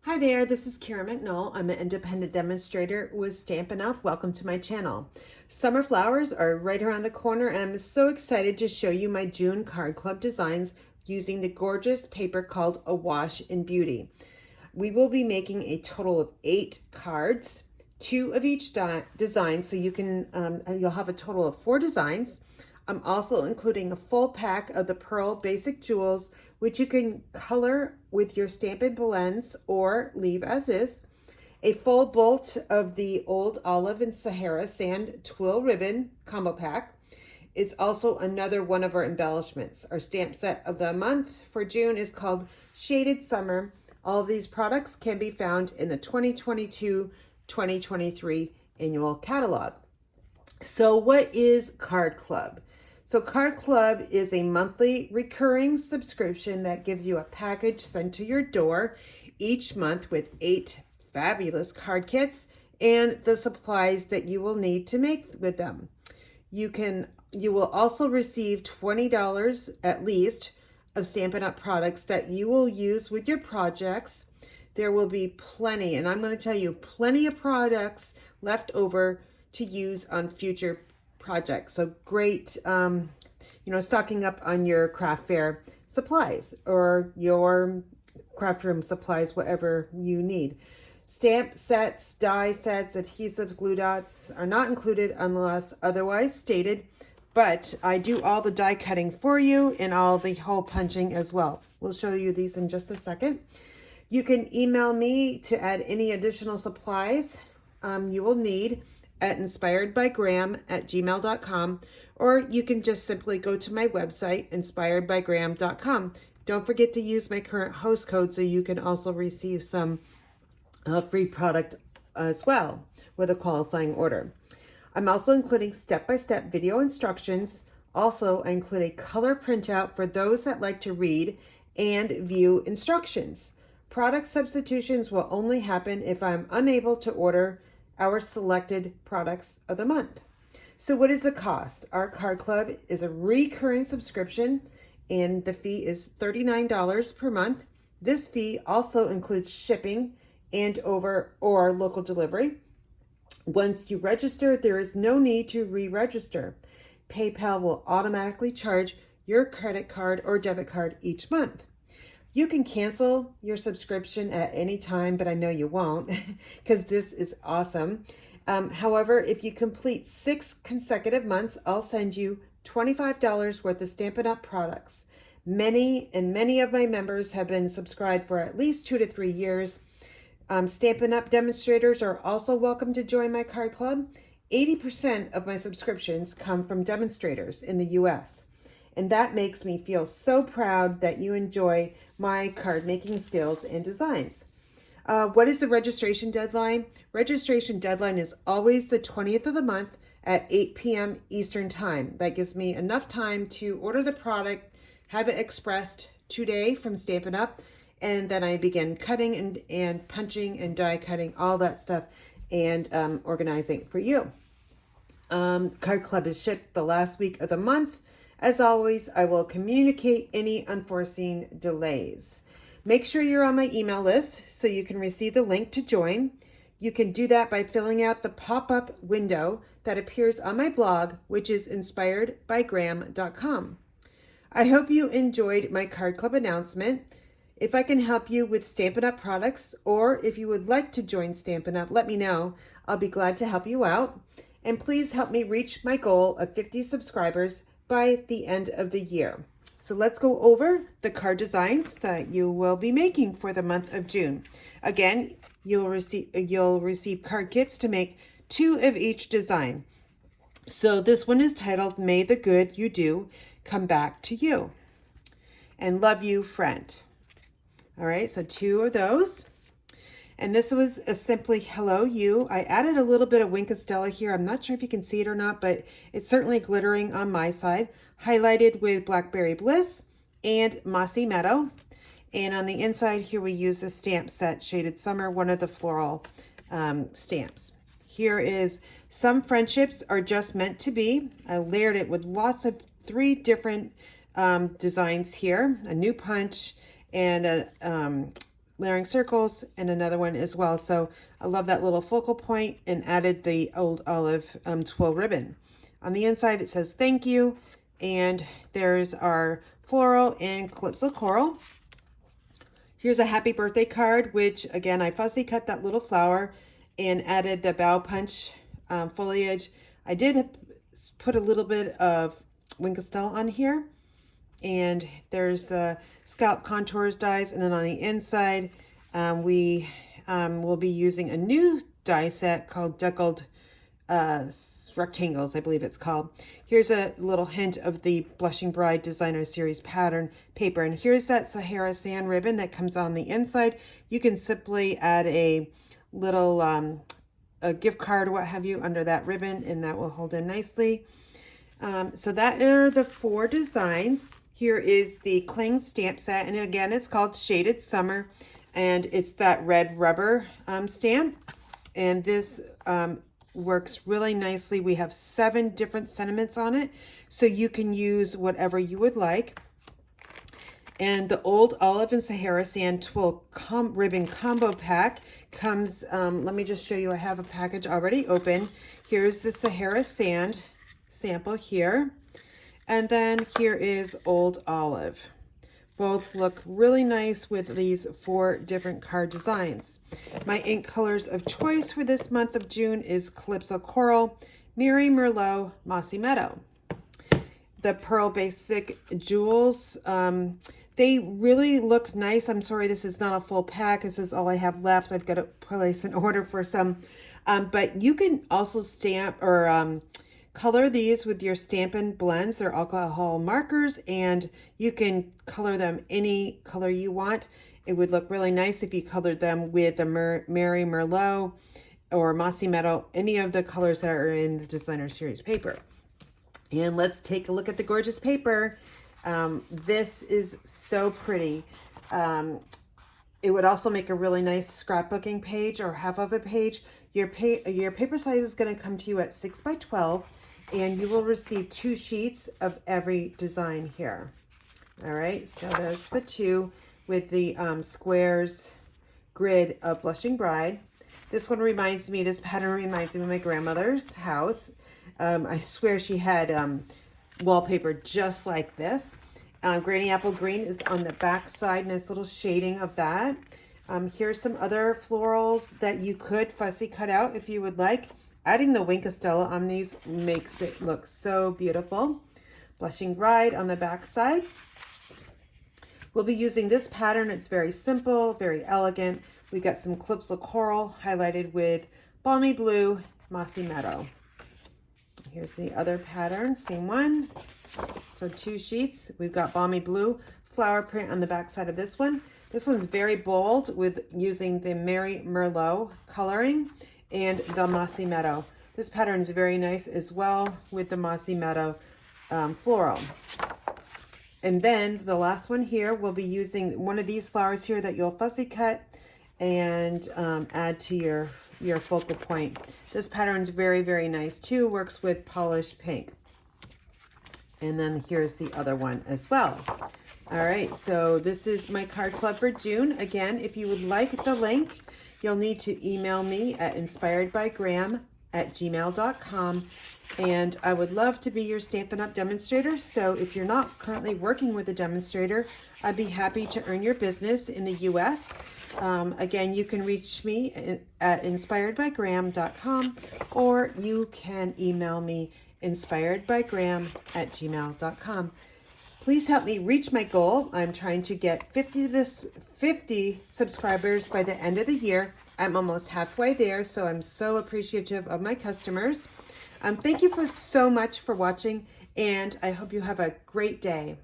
Hi there, this is Karen McNall. I'm an independent demonstrator with Stampin' Up. Welcome to my channel. Summer flowers are right around the corner and I'm so excited to show you my June card club designs using the gorgeous paper called Awash in Beauty. We will be making a total of 8 cards, 2 of each design, so you'll have a total of 4 designs. I'm also including a full pack of the Pearl Basic Jewels, which you can color with your Stampin' blends or leave as is. A full bolt of the Old Olive and Sahara Sand Twill Ribbon combo pack. It's also another one of our embellishments. Our stamp set of the month for June is called Shaded Summer. All of these products can be found in the 2022-2023 annual catalog. So what is Card Club? So Card Club is a monthly recurring subscription that gives you a package sent to your door each month with 8 fabulous card kits and the supplies that you will need to make with them. You will also receive $20 at least of Stampin' Up! Products that you will use with your projects. There will be plenty, and I'm going to tell you, plenty of products left over to use on future projects. So great, stocking up on your craft fair supplies or your craft room supplies, whatever you need. Stamp sets, die sets, adhesives, glue dots are not included unless otherwise stated, but I do all the die cutting for you and all the hole punching as well. We'll show you these in just a second. You can email me to add any additional supplies you will need at inspiredbygram@gmail.com, or you can just simply go to my website, inspiredbygram.com. Don't forget to use my current host code so you can also receive some free product as well with a qualifying order. I'm also including step-by-step video instructions. Also, I include a color printout for those that like to read and view instructions. Product substitutions will only happen if I'm unable to order our selected products of the month. So what is the cost? Our card club is a recurring subscription and the fee is $39 per month. This fee also includes shipping and or local delivery. Once you register, there is no need to re-register. PayPal will automatically charge your credit card or debit card each month. You can cancel your subscription at any time, but I know you won't because this is awesome. However, if you complete 6 consecutive months, I'll send you $25 worth of Stampin' Up! Products. Many of my members have been subscribed for at least 2 to 3 years. Stampin' Up! Demonstrators are also welcome to join my card club. 80% of my subscriptions come from demonstrators in the US. And that makes me feel so proud that you enjoy my card making skills and designs. What is the registration deadline? Registration deadline is always the 20th of the month at 8 p.m. Eastern Time. That gives me enough time to order the product, have it expressed today from Stampin' Up!, and then I begin cutting and punching and die cutting, all that stuff, and organizing for you. Card Club is shipped the last week of the month. As always, I will communicate any unforeseen delays. Make sure you're on my email list so you can receive the link to join. You can do that by filling out the pop-up window that appears on my blog, which is inspiredbygram.com. I hope you enjoyed my Card Club announcement. If I can help you with Stampin' Up! Products, or if you would like to join Stampin' Up!, let me know. I'll be glad to help you out. And please help me reach my goal of 50 subscribers by the end of the year. So let's go over the card designs that you will be making for the month of June. Again, you'll receive card kits to make 2 of each design. So this one is titled May the Good You Do Come Back to You, and Love You Friend. All right, so 2 of those. And this was a simply hello you. I added a little bit of Wink of Stella here. I'm not sure if you can see it or not, but it's certainly glittering on my side. Highlighted with Blackberry Bliss and Mossy Meadow. And on the inside here, we use the stamp set Shaded Summer, one of the floral stamps. Here is Some Friendships Are Just Meant to Be. I layered it with lots of 3 different designs here. A new punch and a layering circles and another one as well. So I love that little focal point, and added the Old Olive twill ribbon. On the inside it says thank you, and there's our floral and calypso coral. Here's a happy birthday card, which again I fussy cut that little flower and added the bow punch foliage. I did put a little bit of Winkestell on here, and there's the scalp contours dies, and then on the inside we will be using a new die set called Deckled Rectangles, I believe it's called. Here's a little hint of the Blushing Bride Designer Series pattern paper, and here's that Sahara Sand ribbon that comes on the inside. You can simply add a little a gift card or what have you under that ribbon, and that will hold in nicely. So that are the 4 designs. Here is the cling stamp set, and again it's called Shaded Summer, and it's that red rubber stamp, and this works really nicely. We have 7 different sentiments on it, so you can use whatever you would like. And the Old Olive and Sahara Sand Twill Ribbon Combo Pack comes, let me just show you, I have a package already open. Here's the Sahara Sand sample here, and then here is Old Olive. Both look really nice with these 4 different card designs. My ink colors of choice for this month of June is Calypso Coral, Mary Merlot, Mossy Meadow. The Pearl Basic Jewels, they really look nice. I'm sorry this is not a full pack. This is all I have left. I've got to place an order for some. But you can also stamp or color these with your Stampin blends. They're alcohol markers, and you can color them any color you want. It would look really nice if you colored them with the Mary Merlot or Mossy Meadow, any of the colors that are in the Designer Series paper. And let's take a look at the gorgeous paper. This is so pretty. It would also make a really nice scrapbooking page or half of a page. Your paper size is going to come to you at 6 by 12, and you will receive 2 sheets of every design here. All right, so there's the 2 with the squares grid of Blushing Bride. This one reminds me, this pattern reminds me of my grandmother's house. I swear she had wallpaper just like this. Granny Apple Green is on the back side, nice little shading of that. Here's some other florals that you could fussy cut out if you would like. Adding the Winkestella on these makes it look so beautiful. Blushing Bride on the back side. We'll be using this pattern. It's very simple, very elegant. We got some Calypso Coral highlighted with Balmy Blue, Mossy Meadow. Here's the other pattern, same one. So 2 sheets. We've got Balmy Blue flower print on the back side of this one. This one's very bold with using the Mary Merlot coloring and the Mossy Meadow. This pattern is very nice as well with the Mossy Meadow floral. And then the last one here, we'll be using one of these flowers here that you'll fussy cut and add to your focal point. This pattern is very, very nice too. Works with polished pink. And then here's the other one as well. All right, so this is my card club for June. Again, if you would like the link, you'll need to email me at inspiredbygram@gmail.com. And I would love to be your Stampin' Up! Demonstrator. So if you're not currently working with a demonstrator, I'd be happy to earn your business in the US. Again, you can reach me at inspiredbygram.com, or you can email me inspiredbygram@gmail.com. Please help me reach my goal. I'm trying to get 50 subscribers by the end of the year. I'm almost halfway there, so I'm so appreciative of my customers. Thank you so much for watching, and I hope you have a great day.